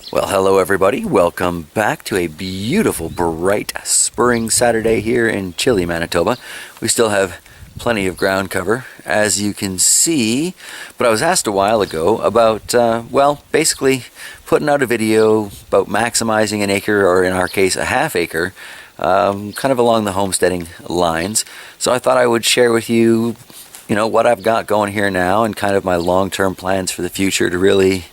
Well, hello everybody. Welcome back to a beautiful, bright spring Saturday here in chilly Manitoba. We still have plenty of ground cover, as you can see, but I was asked a while ago about, basically putting out a video about maximizing an acre, or in our case, a half acre, kind of along the homesteading lines. So I thought I would share with you, what I've got going here now and kind of my long-term plans for the future to really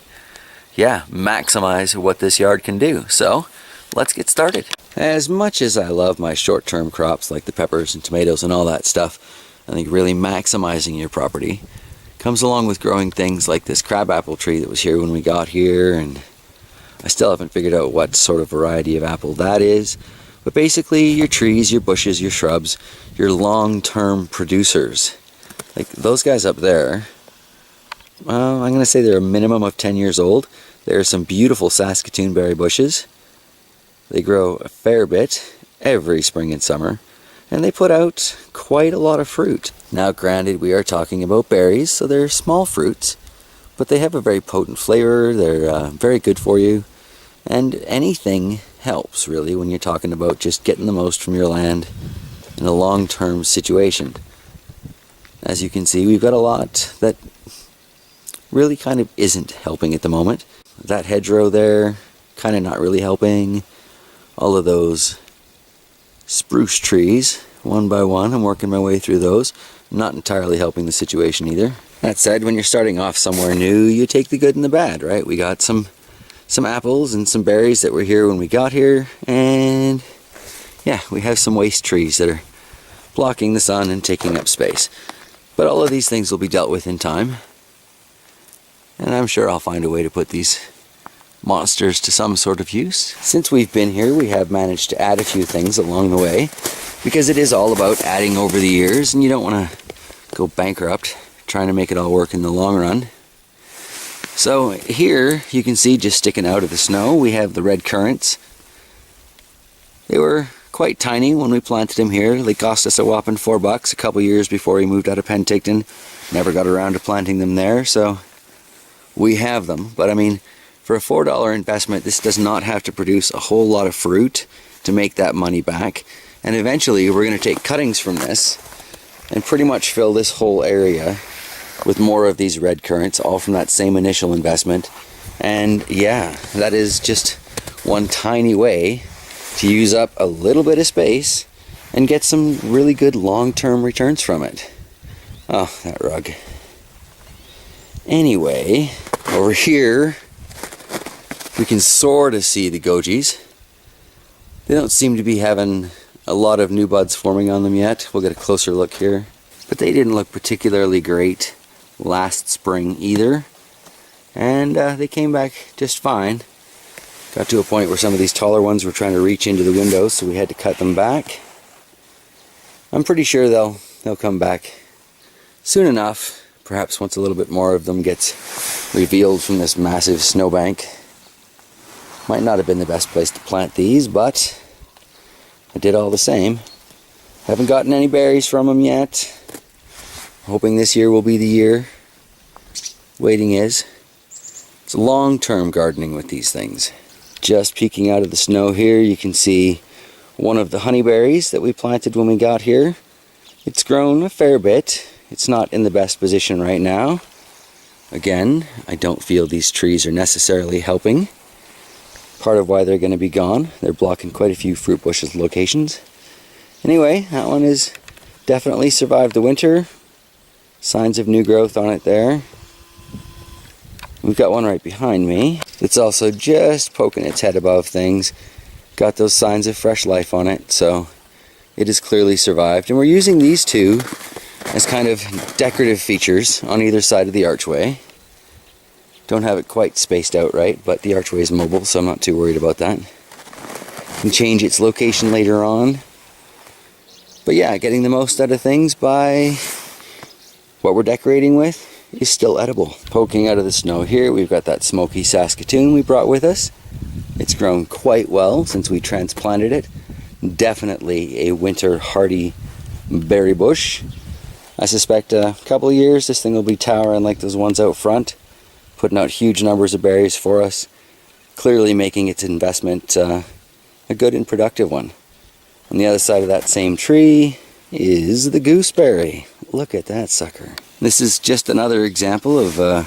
maximize what this yard can do. So let's get started. As much as I love my short-term crops like the peppers and tomatoes and all that stuff, I think really maximizing your property comes along with growing things like this crabapple tree that was here when we got here, and I still haven't figured out what sort of variety of apple that is. But basically your trees, your bushes, your shrubs, your long-term producers. Like those guys up there, I'm going to say they're a minimum of 10 years old. There are some beautiful Saskatoon berry bushes. They grow a fair bit every spring and summer, and they put out quite a lot of fruit. Now granted, we are talking about berries, so they're small fruits, but they have a very potent flavor. They're very good for you, and anything helps really when you're talking about just getting the most from your land in a long-term situation. As you can see, we've got a lot that really kind of isn't helping at the moment. That hedgerow there, kind of not really helping. All of those spruce trees, one by one, I'm working my way through those. Not entirely helping the situation either. That said, when you're starting off somewhere new, you take the good and the bad, right? We got some apples and some berries that were here when we got here, and yeah, we have some waste trees that are blocking the sun and taking up space. But all of these things will be dealt with in time. And I'm sure I'll find a way to put these monsters to some sort of use. Since we've been here, we have managed to add a few things along the way, because it is all about adding over the years, and you don't want to go bankrupt trying to make it all work in the long run. So here you can see, just sticking out of the snow, we have the red currants. They were quite tiny when we planted them here. They cost us a whopping $4 a couple years before we moved out of Penticton. Never got around to planting them there, so we have them. But I mean, for a $4 investment, this does not have to produce a whole lot of fruit to make that money back. And eventually we're going to take cuttings from this and pretty much fill this whole area with more of these red currants, all from that same initial investment. And yeah, that is just one tiny way to use up a little bit of space and get some really good long-term returns from it. Oh, that rug. Anyway, over here we can sort of see the gojies. They don't seem to be having a lot of new buds forming on them yet. We'll get a closer look here. But they didn't look particularly great last spring either. And they came back just fine. Got to a point where some of these taller ones were trying to reach into the windows, so we had to cut them back. I'm pretty sure they'll come back soon enough. Perhaps once a little bit more of them gets revealed from this massive snowbank. Might not have been the best place to plant these, but I did all the same. Haven't gotten any berries from them yet. Hoping this year will be the year. Waiting is. It's long-term gardening with these things. Just peeking out of the snow here, you can see one of the honeyberries that we planted when we got here. It's grown a fair bit. It's not in the best position right now. Again, I don't feel these trees are necessarily helping. Part of why they're going to be gone. They're blocking quite a few fruit bushes locations. Anyway, that one has definitely survived the winter. Signs of new growth on it there. We've got one right behind me. It's also just poking its head above things. Got those signs of fresh life on it, so it has clearly survived. And we're using these two as kind of decorative features on either side of the archway. Don't have it quite spaced out right, but the archway is mobile, so I'm not too worried about that. Can change its location later on. But yeah, getting the most out of things by what we're decorating with is still edible. Poking out of the snow here, we've got that smoky Saskatoon we brought with us. It's grown quite well since we transplanted it. Definitely a winter hardy berry bush. I suspect a couple of years this thing will be towering like those ones out front, putting out huge numbers of berries for us. clearly making its investment a good and productive one. On the other side of that same tree is the gooseberry. Look at that sucker. This is just another example of a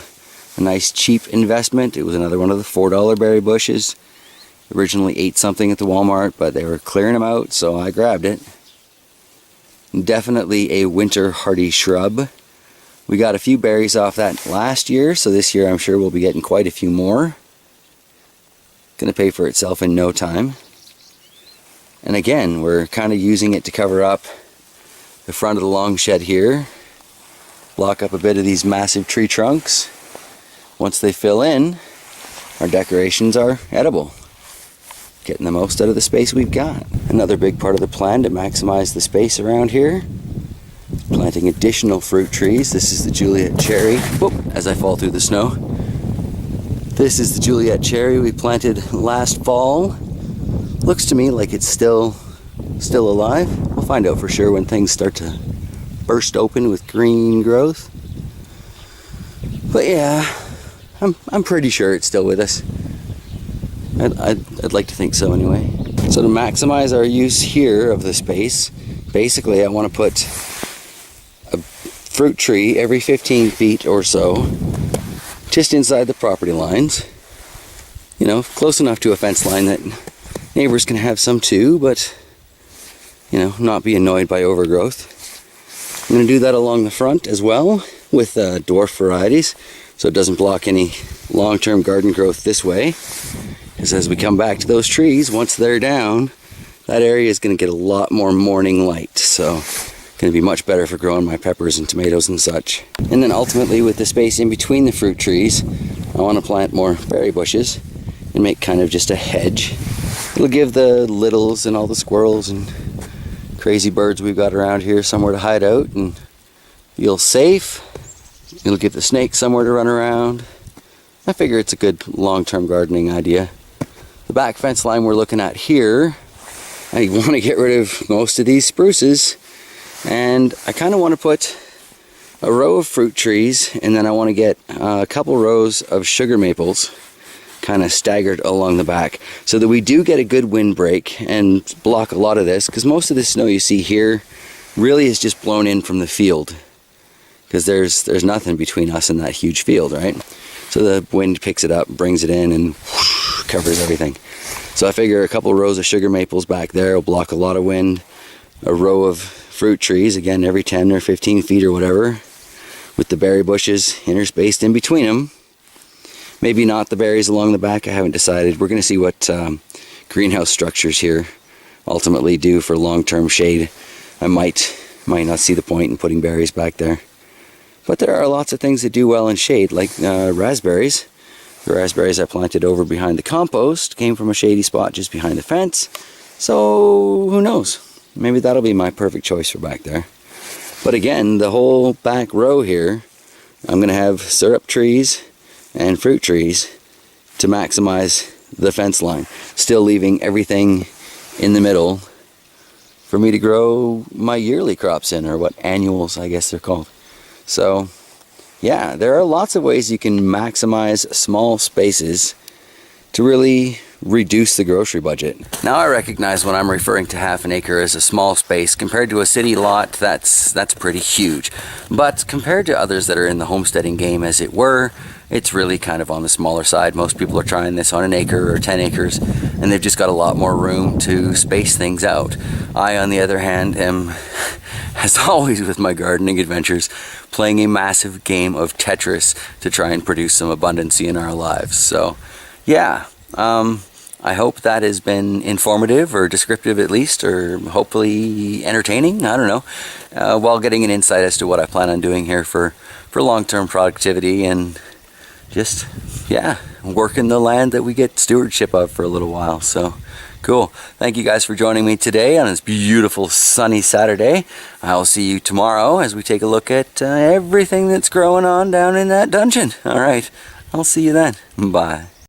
nice cheap investment. It was another one of the $4 berry bushes. Originally ate something at the Walmart, but they were clearing them out, so I grabbed it. Definitely a winter hardy shrub. We got a few berries off that last year, so this year I'm sure we'll be getting quite a few more. Gonna pay for itself in no time. And again, we're kind of using it to cover up the front of the long shed here. Block up a bit of these massive tree trunks. Once they fill in, our decorations are edible. Getting the most out of the space we've got. Another big part of the plan to maximize the space around here. Planting additional fruit trees. This is the Juliet cherry. Whoop, as I fall through the snow. This is the Juliet cherry we planted last fall. Looks to me like it's still alive. We'll find out for sure when things start to burst open with green growth. But yeah, I'm pretty sure it's still with us. I'd like to think so anyway. So to maximize our use here of the space, basically I want to put a fruit tree every 15 feet or so, just inside the property lines. You know, close enough to a fence line that neighbors can have some too, but you know, not be annoyed by overgrowth. I'm going to do that along the front as well with dwarf varieties, so it doesn't block any long-term garden growth this way. Because as we come back to those trees, once they're down, that area is going to get a lot more morning light, so going to be much better for growing my peppers and tomatoes and such. And then ultimately, with the space in between the fruit trees, I want to plant more berry bushes and make kind of just a hedge. It'll give the littles and all the squirrels and crazy birds we've got around here somewhere to hide out and feel safe. It'll give the snakes somewhere to run around. I figure it's a good long-term gardening idea. The back fence line we're looking at here, I want to get rid of most of these spruces, and I kind of want to put a row of fruit trees, and then I want to get a couple rows of sugar maples kind of staggered along the back, so that we do get a good windbreak and block a lot of this, because most of the snow you see here really is just blown in from the field, because there's nothing between us and that huge field, right? So the wind picks it up, brings it in, and whoosh, covers everything. So I figure a couple rows of sugar maples back there will block a lot of wind. A row of fruit trees, again every 10 or 15 feet or whatever, with the berry bushes interspaced in between them. Maybe not the berries along the back, I haven't decided. We're going to see what greenhouse structures here ultimately do for long-term shade. I might not see the point in putting berries back there. But there are lots of things that do well in shade, like raspberries. The raspberries I planted over behind the compost came from a shady spot just behind the fence. So who knows? Maybe that'll be my perfect choice for back there. But again, the whole back row here, I'm going to have syrup trees and fruit trees to maximize the fence line. Still leaving everything in the middle for me to grow my yearly crops in, or what annuals I guess they're called. So yeah, there are lots of ways you can maximize small spaces to really reduce the grocery budget. Now I recognize when I'm referring to half an acre as a small space, compared to a city lot, that's pretty huge. But compared to others that are in the homesteading game, as it were, it's really kind of on the smaller side. Most people are trying this on an acre or 10 acres, and they've just got a lot more room to space things out. I, on the other hand, am, as always with my gardening adventures, playing a massive game of Tetris to try and produce some abundancy in our lives. So yeah, I hope that has been informative, or descriptive at least, or hopefully entertaining, I don't know, while getting an insight as to what I plan on doing here for long-term productivity and just, yeah, working the land that we get stewardship of for a little while. So cool. Thank you guys for joining me today on this beautiful sunny Saturday. I'll see you tomorrow as we take a look at everything that's growing on down in that dungeon. All right, I'll see you then. Bye.